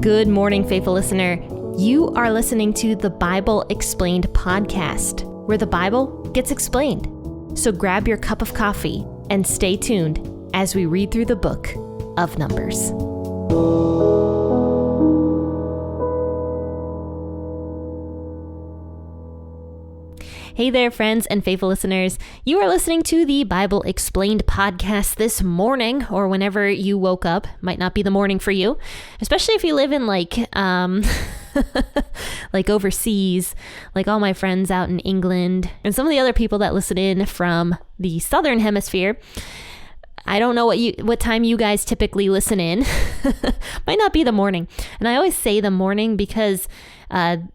Good morning, faithful listener. You are listening to the Bible Explained podcast, where the Bible gets explained. So grab your cup of coffee and stay tuned as we read through the book of Numbers. Hey there, friends and faithful listeners. You are listening to the Bible Explained podcast this morning, or whenever you woke up. Might not be the morning for you, especially if you live in like overseas, like all my friends out in England and some of the other people that listen in from the Southern Hemisphere. I don't know what time you guys typically listen in. Might not be the morning. And I always say the morning because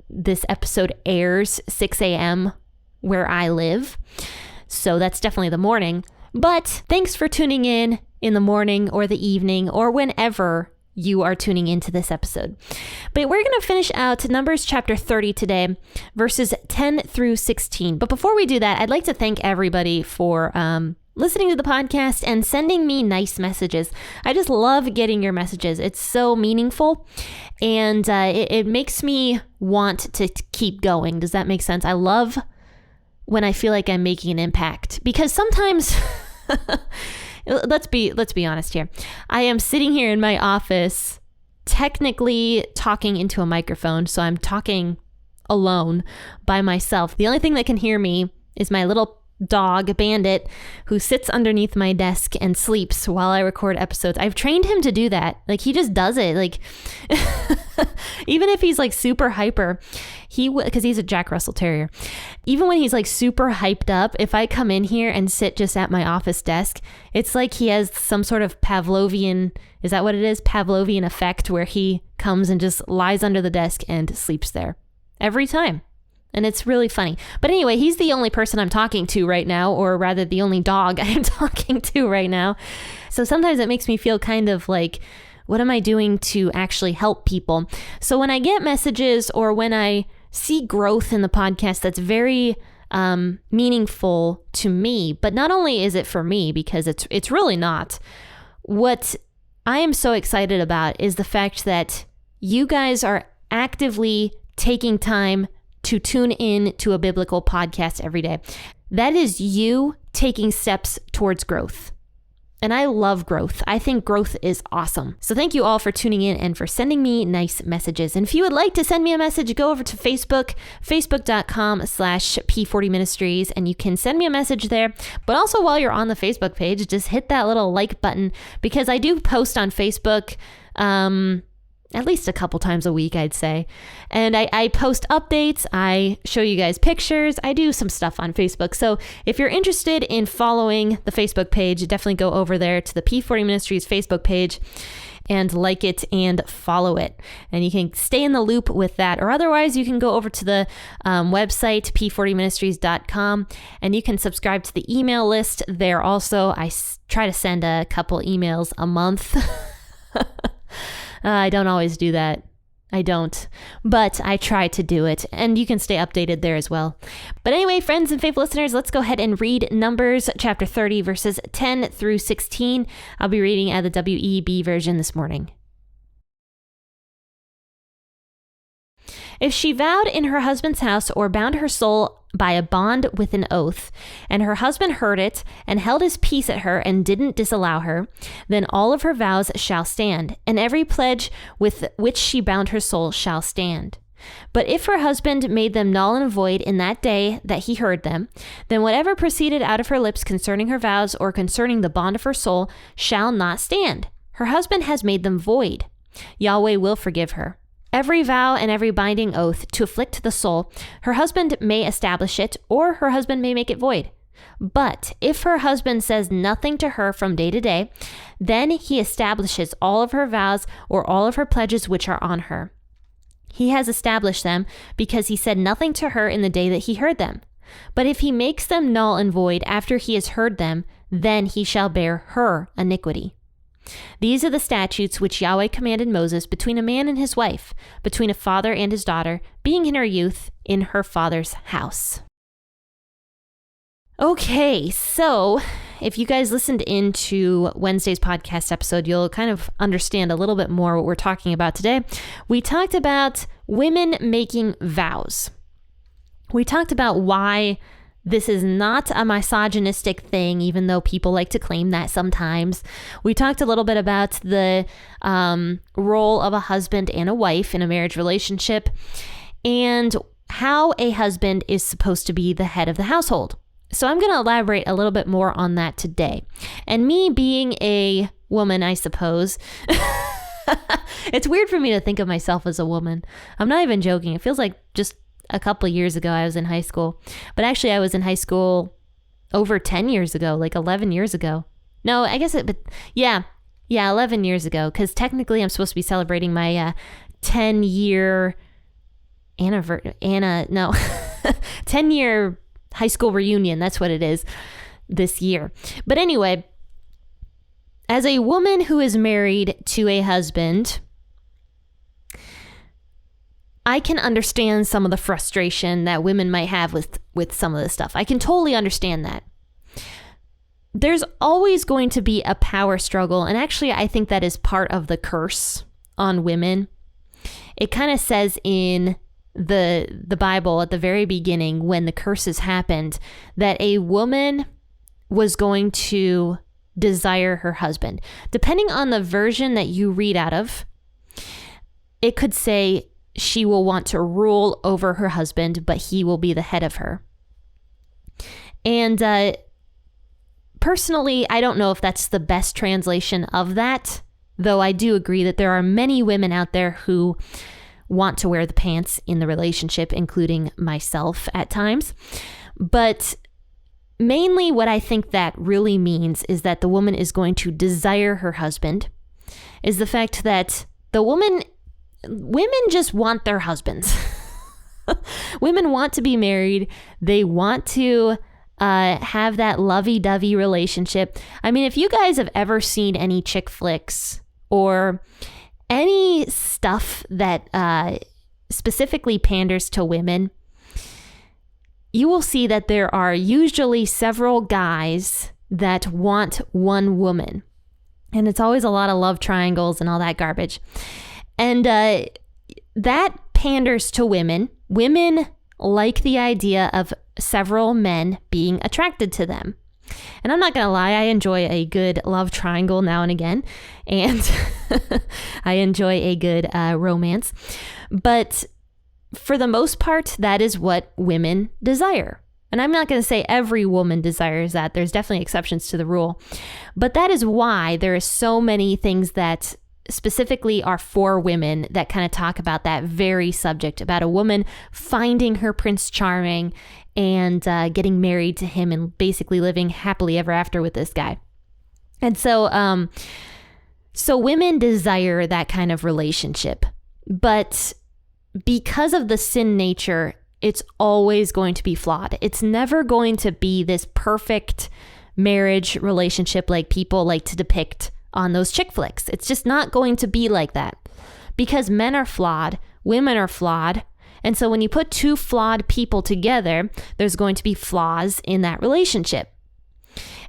this episode airs 6 a.m. where I live. So that's definitely the morning. But thanks for tuning in the morning or the evening or whenever you are tuning into this episode. But we're going to finish out Numbers chapter 30 today, verses 10 through 16. But before we do that, I'd like to thank everybody for listening to the podcast and sending me nice messages. I just love getting your messages. It's so meaningful, and it makes me want to keep going. Does that make sense? I love when I feel like I'm making an impact, because sometimes let's be honest here. I am sitting here in my office, technically talking into a microphone. So I'm talking alone by myself. The only thing that can hear me is my little dog, Bandit, who sits underneath my desk and sleeps while I record episodes. I've trained him to do that. Like, he just does it. Like, even if he's like super hyper, because he's a Jack Russell Terrier. Even when he's like super hyped up, if I come in here and sit just at my office desk, it's like he has some sort of Pavlovian, is that what it is? Pavlovian effect, where he comes and just lies under the desk and sleeps there every time. And it's really funny. But anyway, he's the only person I'm talking to right now, or rather the only dog I'm talking to right now. So sometimes it makes me feel kind of like, what am I doing to actually help people? So when I get messages or when I see growth in the podcast, that's very meaningful to me. But not only is it for me, because it's really not. What I am so excited about is the fact that you guys are actively taking time to tune in to a biblical podcast every day. That is you taking steps towards growth. And I love growth. I think growth is awesome. So thank you all for tuning in and for sending me nice messages. And if you would like to send me a message, go over to Facebook, facebook.com/P40ministries, and you can send me a message there. But also, while you're on the Facebook page, just hit that little like button, because I do post on Facebook, at least a couple times a week, I'd say. And I post updates. I show you guys pictures. I do some stuff on Facebook. So if you're interested in following the Facebook page, definitely go over there to the P40 Ministries Facebook page and like it and follow it. And you can stay in the loop with that. Or otherwise, you can go over to the website, p40ministries.com, and you can subscribe to the email list there also. I try to send a couple emails a month. I don't always do that. I don't, but I try to do it, and you can stay updated there as well. But anyway, friends and faithful listeners, let's go ahead and read Numbers chapter 30, verses 10 through 16. I'll be reading out of the WEB version this morning. If she vowed in her husband's house or bound her soul by a bond with an oath, and her husband heard it and held his peace at her and didn't disallow her, then all of her vows shall stand, and every pledge with which she bound her soul shall stand. But if her husband made them null and void in that day that he heard them, then whatever proceeded out of her lips concerning her vows or concerning the bond of her soul shall not stand. Her husband has made them void. Yahweh will forgive her. Every vow and every binding oath to afflict the soul, her husband may establish it, or her husband may make it void. But if her husband says nothing to her from day to day, then he establishes all of her vows or all of her pledges which are on her. He has established them because he said nothing to her in the day that he heard them. But if he makes them null and void after he has heard them, then he shall bear her iniquity. These are the statutes which Yahweh commanded Moses between a man and his wife, between a father and his daughter, being in her youth, in her father's house. Okay, so if you guys listened into Wednesday's podcast episode, you'll kind of understand a little bit more what we're talking about today. We talked about women making vows. We talked about why this is not a misogynistic thing, even though people like to claim that sometimes. We talked a little bit about the role of a husband and a wife in a marriage relationship, and how a husband is supposed to be the head of the household. So I'm going to elaborate a little bit more on that today. And me being a woman, I suppose, it's weird for me to think of myself as a woman. I'm not even joking. It feels like just a couple of years ago I was in high school. But actually I was in high school over 10 years ago, like 11 years ago. No, I guess but 11 years ago, because technically I'm supposed to be celebrating my 10-year 10-year high school reunion. That's what it is this year. But anyway, as a woman who is married to a husband, I can understand some of the frustration that women might have with some of this stuff. I can totally understand that. There's always going to be a power struggle. And actually, I think that is part of the curse on women. It kind of says in the Bible at the very beginning, when the curses happened, that a woman was going to desire her husband. Depending on the version that you read out of, it could say she will want to rule over her husband, but he will be the head of her. And personally, I don't know if that's the best translation of that, though I do agree that there are many women out there who want to wear the pants in the relationship, including myself at times. But mainly what I think that really means is that the woman is going to desire her husband, is the fact that women just want their husbands. Women want to be married. They want to have that lovey-dovey relationship. I mean, if you guys have ever seen any chick flicks or any stuff that specifically panders to women, you will see that there are usually several guys that want one woman. And it's always a lot of love triangles and all that garbage. And that panders to women. Women like the idea of several men being attracted to them. And I'm not going to lie, I enjoy a good love triangle now and again. And I enjoy a good romance. But for the most part, that is what women desire. And I'm not going to say every woman desires that. There's definitely exceptions to the rule. But that is why there are so many things that specifically are for women that kind of talk about that very subject, about a woman finding her Prince Charming and getting married to him and basically living happily ever after with this guy. And so women desire that kind of relationship. But because of the sin nature, it's always going to be flawed. It's never going to be this perfect marriage relationship like people like to depict on those chick flicks. It's just not going to be like that, because men are flawed, women are flawed. And so when you put two flawed people together, there's going to be flaws in that relationship.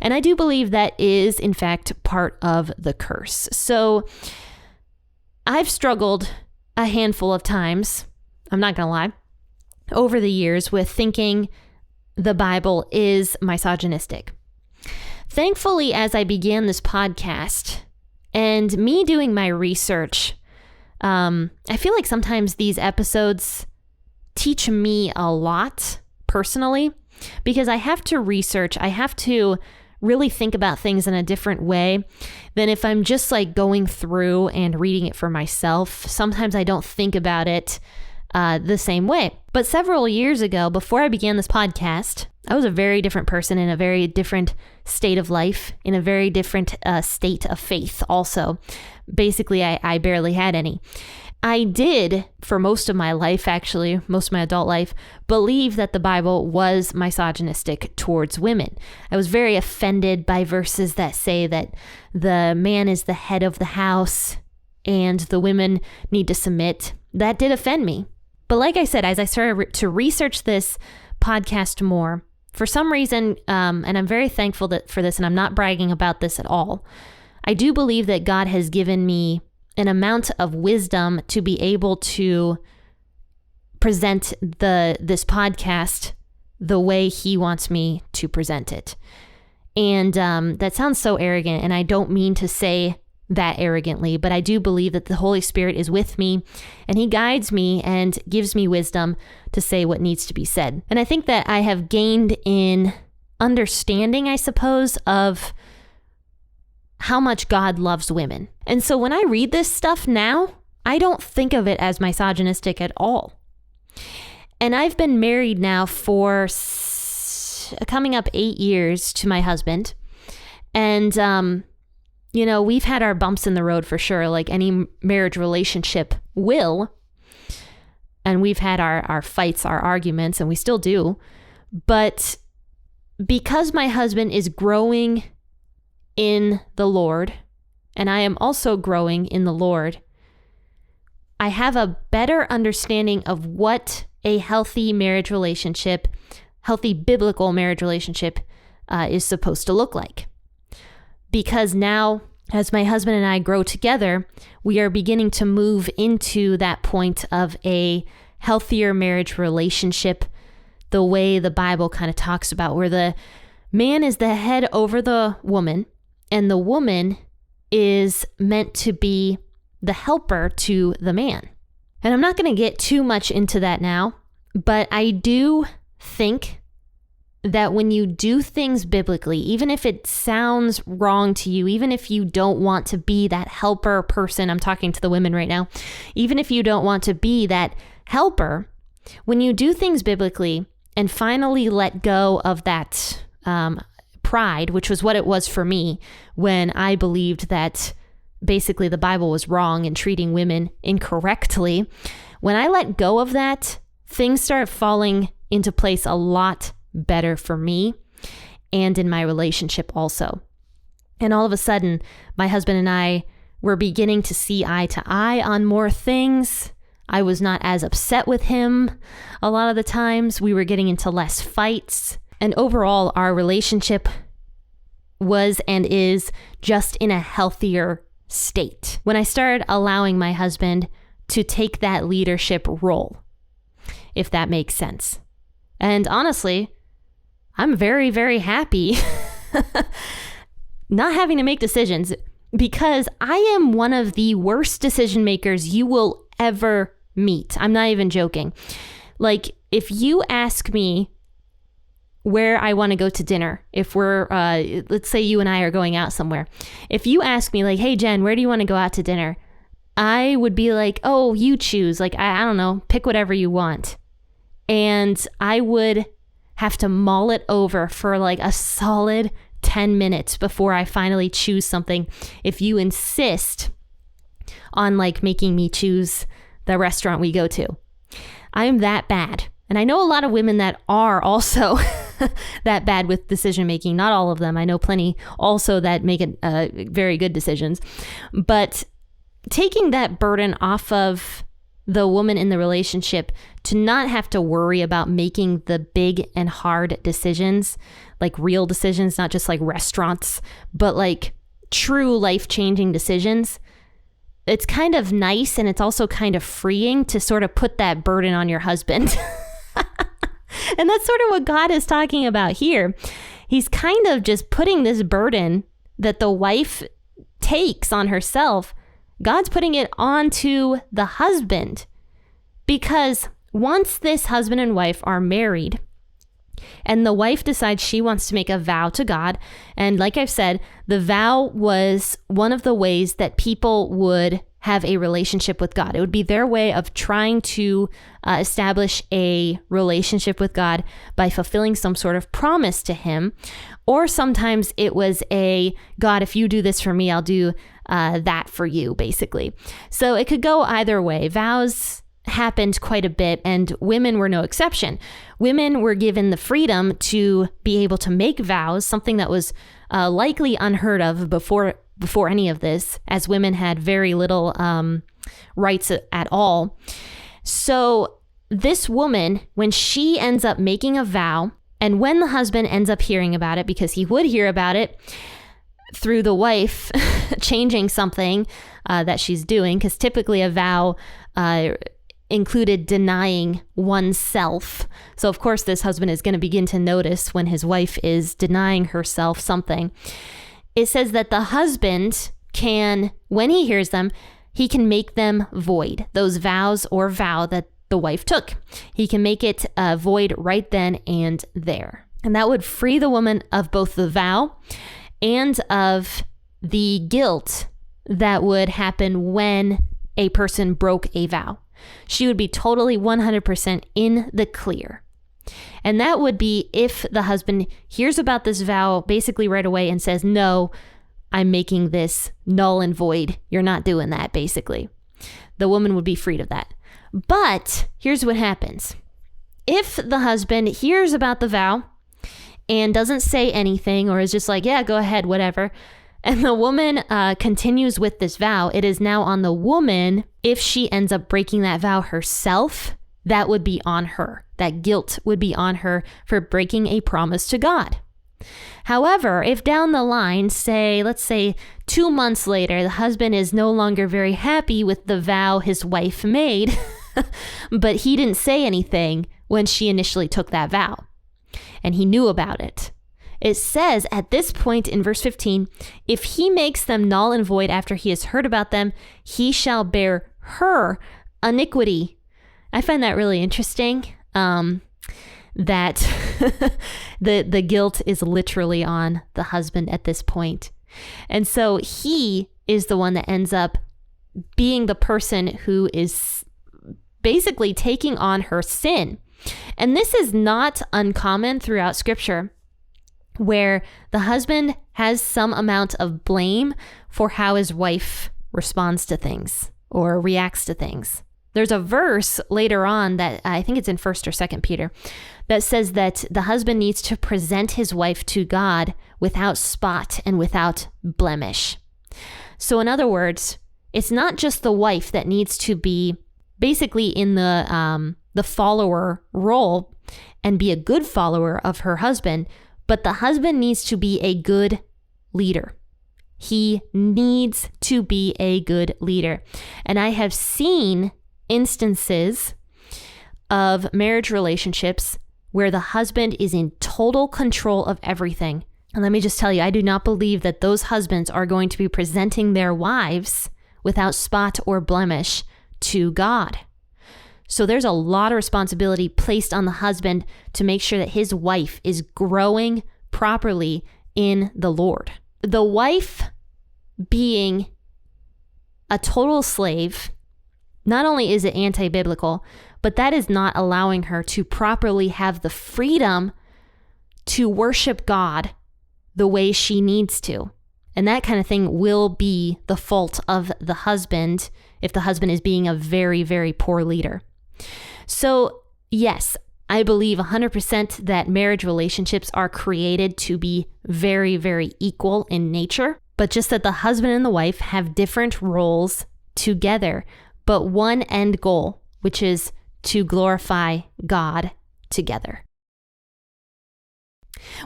And I do believe that is, in fact, part of the curse. So I've struggled a handful of times, I'm not going to lie, over the years with thinking the Bible is misogynistic. Thankfully, as I began this podcast and me doing my research, I feel like sometimes these episodes teach me a lot personally, because I have to research. I have to really think about things in a different way than if I'm just like going through and reading it for myself. Sometimes I don't think about it the same way. But several years ago, before I began this podcast, I was a very different person in a very different state of life, in a very different state of faith also. Basically, I barely had any. I did, for most of my life, actually, most of my adult life, believe that the Bible was misogynistic towards women. I was very offended by verses that say that the man is the head of the house and the women need to submit. That did offend me. But like I said, as I started to research this podcast more, For some reason, and I'm very thankful for this, and I'm not bragging about this at all, I do believe that God has given me an amount of wisdom to be able to present this podcast the way he wants me to present it. And that sounds so arrogant, and I don't mean to say that arrogantly, but I do believe that the Holy Spirit is with me and he guides me and gives me wisdom to say what needs to be said. And I think that I have gained in understanding, I suppose, of how much God loves women. And so when I read this stuff now, I don't think of it as misogynistic at all. And I've been married now for coming up 8 years to my husband. And, we've had our bumps in the road for sure, like any marriage relationship will. And we've had our fights, our arguments, and we still do. But because my husband is growing in the Lord, and I am also growing in the Lord, I have a better understanding of what a healthy marriage relationship, healthy biblical marriage relationship is supposed to look like. Because now, as my husband and I grow together, we are beginning to move into that point of a healthier marriage relationship, the way the Bible kind of talks about, where the man is the head over the woman, and the woman is meant to be the helper to the man. And I'm not going to get too much into that now, but I do think that when you do things biblically, even if it sounds wrong to you, even if you don't want to be that helper person, I'm talking to the women right now, even if you don't want to be that helper, when you do things biblically and finally let go of that pride, which was what it was for me when I believed that basically the Bible was wrong and treating women incorrectly, when I let go of that, things start falling into place a lot better for me and in my relationship also. And all of a sudden, my husband and I were beginning to see eye to eye on more things. I was not as upset with him a lot of the times. We were getting into less fights. And overall, our relationship was and is just in a healthier state when I started allowing my husband to take that leadership role, if that makes sense. And honestly, I'm very, very happy not having to make decisions, because I am one of the worst decision makers you will ever meet. I'm not even joking. Like, if you ask me where I want to go to dinner, if we're, let's say you and I are going out somewhere. If you ask me like, hey, Jen, where do you want to go out to dinner? I would be like, oh, you choose. Like, I don't know, pick whatever you want. And I would have to mull it over for like a solid 10 minutes before I finally choose something. If you insist on like making me choose the restaurant we go to, I am that bad. And I know a lot of women that are also that bad with decision making. Not all of them. I know plenty also that make it very good decisions. But taking that burden off of the woman in the relationship to not have to worry about making the big and hard decisions, like real decisions, not just like restaurants, but like true life-changing decisions. It's kind of nice, and it's also kind of freeing to sort of put that burden on your husband. And that's sort of what God is talking about here. He's kind of just putting this burden that the wife takes on herself. God's putting it onto the husband, because once this husband and wife are married and the wife decides she wants to make a vow to God, and like I've said, the vow was one of the ways that people would have a relationship with God. It would be their way of trying to establish a relationship with God by fulfilling some sort of promise to him. Or sometimes it was a, God, if you do this for me, I'll do that for you, basically. So it could go either way. Vows happened quite a bit, and women were no exception. Women were given the freedom to be able to make vows, something that was likely unheard of before any of this, as women had very little rights at all. So this woman, when she ends up making a vow, And when the husband ends up hearing about it, because he would hear about it through the wife changing something that she's doing, because typically a vow included denying oneself. So of course this husband is going to begin to notice when his wife is denying herself something. It says that the husband can, when he hears them, he can make them void, those vows or vow that the wife took. He can make it void right then and there. And that would free the woman of both the vow and of the guilt that would happen when a person broke a vow. She would be totally 100% in the clear. And that would be if the husband hears about this vow basically right away and says, no, I'm making this null and void. You're not doing that, basically. The woman would be freed of that. But here's what happens. If the husband hears about the vow and doesn't say anything, or is just like, yeah, go ahead, whatever, and the woman continues with this vow, it is now on the woman. If she ends up breaking that vow herself, that would be on her. That guilt would be on her for breaking a promise to God. However, if down the line, let's say 2 months later, the husband is no longer very happy with the vow his wife made, but he didn't say anything when she initially took that vow, and he knew about it. It says at this point in verse 15, if he makes them null and void after he has heard about them, he shall bear her iniquity. I find that really interesting, that the guilt is literally on the husband at this point. And so he is the one that ends up being the person who is basically taking on her sin. And this is not uncommon throughout Scripture, where the husband has some amount of blame for how his wife responds to things or reacts to things. There's a verse later on that I think it's in 1st or 2nd Peter that says that the husband needs to present his wife to God without spot and without blemish. So in other words, it's not just the wife that needs to be basically in the follower role and be a good follower of her husband, but the husband needs to be a good leader. He needs to be a good leader. And I have seen instances of marriage relationships where the husband is in total control of everything. And let me just tell you, I do not believe that those husbands are going to be presenting their wives without spot or blemish to God. So there's a lot of responsibility placed on the husband to make sure that his wife is growing properly in the Lord. The wife being a total slave, not only is it anti-biblical, but that is not allowing her to properly have the freedom to worship God the way she needs to. And that kind of thing will be the fault of the husband if the husband is being a very, very poor leader. So yes, I believe 100% that marriage relationships are created to be very, very equal in nature, but just that the husband and the wife have different roles together, but one end goal, which is to glorify God together.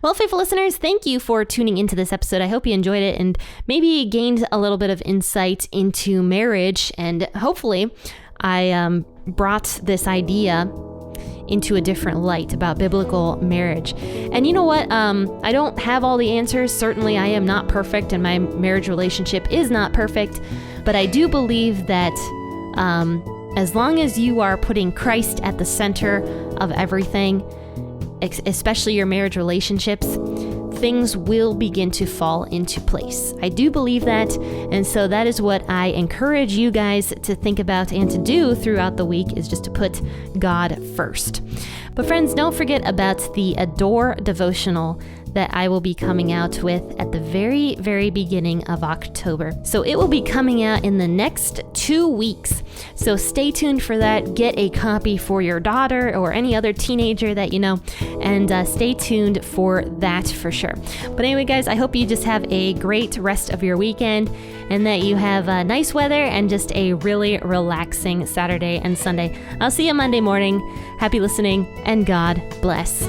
Well, faithful listeners, thank you for tuning into this episode. I hope you enjoyed it and maybe gained a little bit of insight into marriage, and hopefully I brought this idea into a different light about biblical marriage. And you know what? I don't have all the answers. Certainly, I am not perfect, and my marriage relationship is not perfect. But I do believe that as long as you are putting Christ at the center of everything, especially your marriage relationships, things will begin to fall into place. I do believe that, and so that is what I encourage you guys to think about and to do throughout the week, is just to put God first. But friends, don't forget about the Adore devotional that I will be coming out with at the very, very beginning of October. So it will be coming out in the next 2 weeks. So stay tuned for that. Get a copy for your daughter or any other teenager that you know, and stay tuned for that for sure. But anyway, guys, I hope you just have a great rest of your weekend and that you have nice weather and just a really relaxing Saturday and Sunday. I'll see you Monday morning. Happy listening, and God bless.